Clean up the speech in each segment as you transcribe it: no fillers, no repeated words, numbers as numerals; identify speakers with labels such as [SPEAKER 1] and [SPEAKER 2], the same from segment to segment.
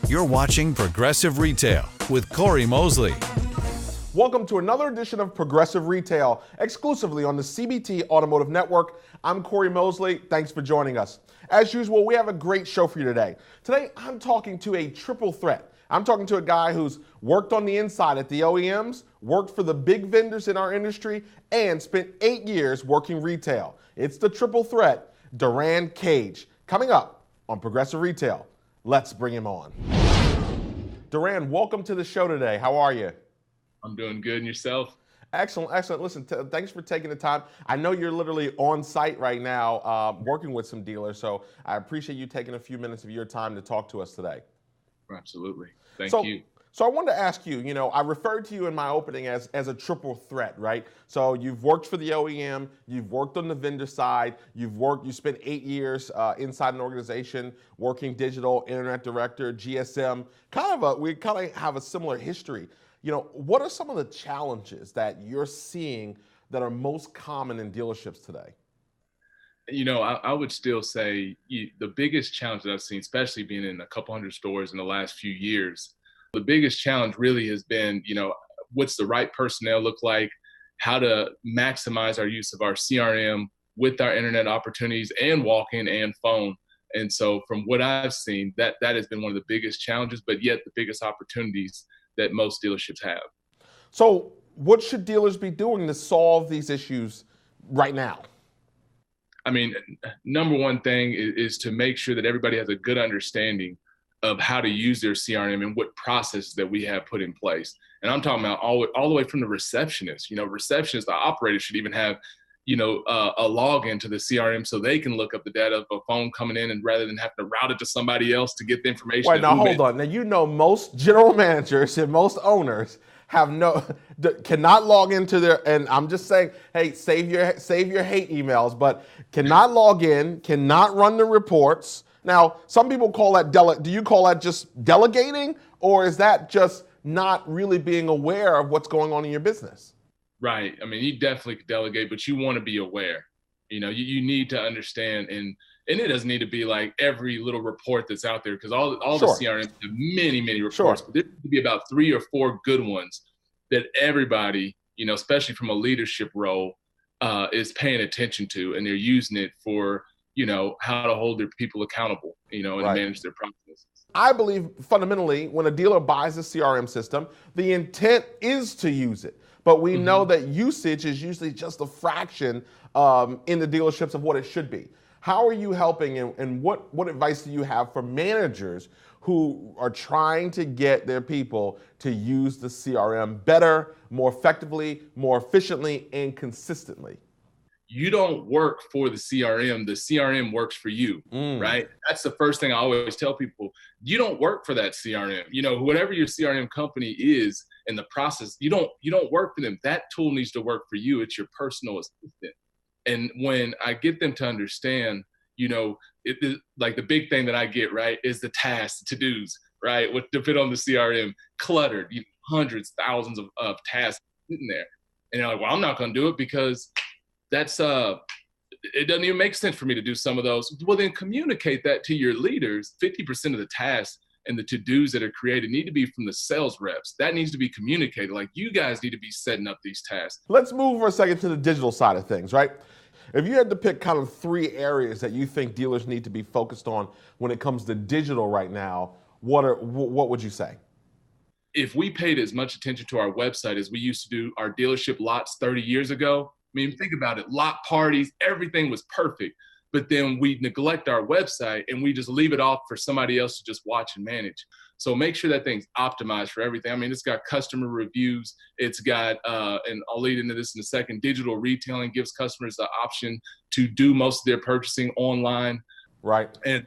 [SPEAKER 1] You're watching Progressive Retail with Cory Mosley.
[SPEAKER 2] Welcome to another edition of Progressive Retail, exclusively on the CBT Automotive Network. I'm Cory Mosley. Thanks for joining us. As usual, we have a great show for you today. Today, I'm talking to a triple threat. I'm talking to a guy who's worked on the inside at the OEMs, worked for the big vendors in our industry, and spent 8 years working retail. It's the triple threat, Durran Cage. Coming up on Progressive Retail. Let's bring him on. Durran, welcome to the show today. How are you?
[SPEAKER 3] I'm doing good. And yourself?
[SPEAKER 2] Excellent, excellent. Listen, thanks for taking the time. I know you're literally on site right now working with some dealers, so I appreciate you taking a few minutes of your time to talk to us today.
[SPEAKER 3] Absolutely. Thank you.
[SPEAKER 2] So I wanted to ask you, I referred to you in my opening as a triple threat, right? So you've worked for the OEM, you've worked on the vendor side, you spent 8 years inside an organization working digital, internet director, GSM. We kind of have a similar history. What are some of the challenges that you're seeing that are most common in dealerships today?
[SPEAKER 3] I would still say the biggest challenge that I've seen, especially being in a couple hundred stores in the last few years, the biggest challenge really has been, what's the right personnel look like, how to maximize our use of our CRM with our internet opportunities and walk-in and phone. And so from what I've seen, that has been one of the biggest challenges, but yet the biggest opportunities that most dealerships have.
[SPEAKER 2] So what should dealers be doing to solve these issues right now?
[SPEAKER 3] I mean, number one thing is to make sure that everybody has a good understanding of how to use their CRM and what processes that we have put in place. And I'm talking about all the way from the receptionist. Receptionists, the operators should even have, a login to the CRM so they can look up the data of a phone coming in, and rather than having to route it to somebody else to get the information.
[SPEAKER 2] Wait, now hold on. Now, most general managers and most owners cannot log into their, and I'm just saying, hey, save your hate emails, but cannot log in, cannot run the reports. Now, some people call that do you call that just delegating, or is that just not really being aware of what's going on in your business?
[SPEAKER 3] Right. I mean, you definitely could delegate, but you want to be aware. You need to understand, and it doesn't need to be like every little report that's out there, because all
[SPEAKER 2] Sure.
[SPEAKER 3] the CRMs have many, many reports.
[SPEAKER 2] Sure.
[SPEAKER 3] But there needs to be about 3 or 4 good ones that everybody, especially from a leadership role, is paying attention to, and they're using it for, how to hold their people accountable, and
[SPEAKER 2] Right.
[SPEAKER 3] manage their processes.
[SPEAKER 2] I believe fundamentally when a dealer buys a CRM system, the intent is to use it. But we know that usage is usually just a fraction in the dealerships of what it should be. How are you helping, and what advice do you have for managers who are trying to get their people to use the CRM better, more effectively, more efficiently, and consistently?
[SPEAKER 3] You don't work for the CRM works for you, right? That's the first thing I always tell people. You don't work for that CRM. Whatever your CRM company is in the process, you don't work for them. That tool needs to work for you. It's your personal assistant. And when I get them to understand, like the big thing that I get, right, is the tasks, to-dos, right? What depend on the CRM, cluttered, hundreds, thousands of tasks sitting there. And they're like, well, I'm not going to do it because that's it doesn't even make sense for me to do some of those. Well, then communicate that to your leaders. 50% of the tasks and the to-dos that are created need to be from the sales reps. That needs to be communicated. Like, you guys need to be setting up these tasks.
[SPEAKER 2] Let's move for a second to the digital side of things, right? If you had to pick kind of 3 areas that you think dealers need to be focused on when it comes to digital right now, what would you say?
[SPEAKER 3] If we paid as much attention to our website as we used to do our dealership lots 30 years ago, I mean, think about it. Lot parties, everything was perfect. But then we neglect our website and we just leave it off for somebody else to just watch and manage. So make sure that thing's optimized for everything. I mean, it's got customer reviews. It's got, and I'll lead into this in a second, digital retailing gives customers the option to do most of their purchasing online.
[SPEAKER 2] Right.
[SPEAKER 3] And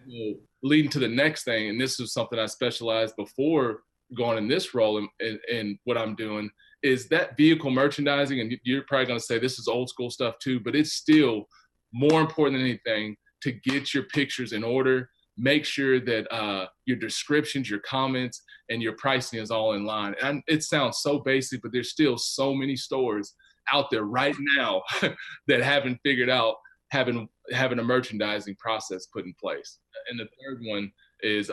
[SPEAKER 3] leading to the next thing, and this is something I specialized before going in this role and what I'm doing, is that vehicle merchandising. And you're probably going to say this is old school stuff too, but it's still more important than anything to get your pictures in order. Make sure that your descriptions, your comments, and your pricing is all in line. And it sounds so basic, but there's still so many stores out there right now that haven't figured out having a merchandising process put in place. And the third one is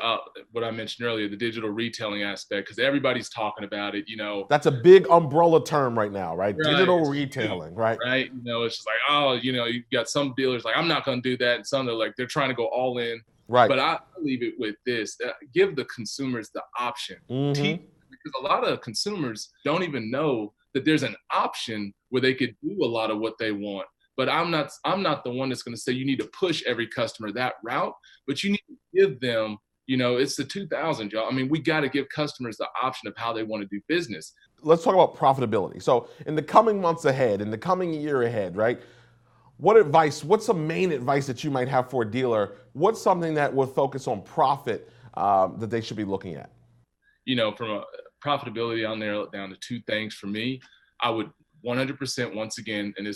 [SPEAKER 3] what I mentioned earlier, the digital retailing aspect, because everybody's talking about it,
[SPEAKER 2] That's a big umbrella term right now, right?
[SPEAKER 3] Right.
[SPEAKER 2] Digital retailing, right?
[SPEAKER 3] Right. It's just like, oh, you got some dealers like, I'm not going to do that. And some they're trying to go all in.
[SPEAKER 2] Right.
[SPEAKER 3] But I leave it with this, give the consumers the option.
[SPEAKER 2] Mm-hmm.
[SPEAKER 3] Because a lot of consumers don't even know that there's an option where they could do a lot of what they want. But I'm not the one that's going to say you need to push every customer that route, but you need to give them, it's the 2000, y'all. I mean, we got to give customers the option of how they want to do business.
[SPEAKER 2] Let's talk about profitability. So in the coming months ahead, in the coming year ahead, right? What's some main advice that you might have for a dealer? What's something that will focus on profit that they should be looking at?
[SPEAKER 3] From a profitability, I'll narrow it down to two things for me. I would 100% once again, and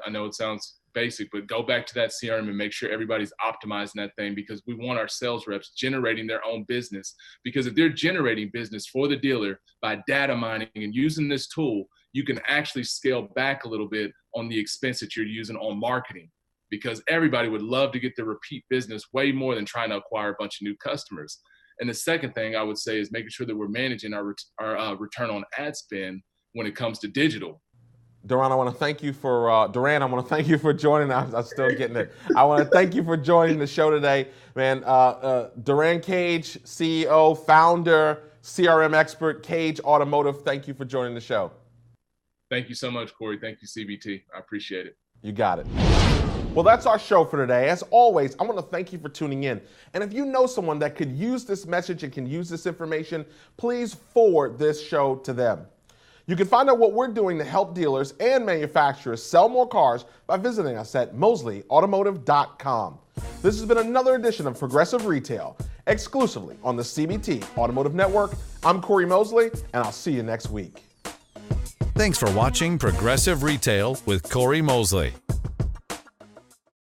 [SPEAKER 3] I know it sounds basic, but go back to that CRM and make sure everybody's optimizing that thing, because we want our sales reps generating their own business. Because if they're generating business for the dealer by data mining and using this tool, you can actually scale back a little bit on the expense that you're using on marketing, because everybody would love to get the repeat business way more than trying to acquire a bunch of new customers. And the second thing I would say is making sure that we're managing our return on ad spend when it comes to digital.
[SPEAKER 2] Durran, I want to thank you for joining. I'm still getting it. I want to thank you for joining the show today, man. Durran Cage, CEO, founder, CRM expert, Cage Automotive. Thank you for joining the show.
[SPEAKER 3] Thank you so much, Cory. Thank you, CBT. I appreciate it.
[SPEAKER 2] You got it. Well, that's our show for today. As always, I want to thank you for tuning in. And if you know someone that could use this message and can use this information, please forward this show to them. You can find out what we're doing to help dealers and manufacturers sell more cars by visiting us at mosleyautomotive.com. This has been another edition of Progressive Retail, exclusively on the CBT Automotive Network. I'm Cory Mosley, and I'll see you next week.
[SPEAKER 1] Thanks for watching Progressive Retail with Cory Mosley.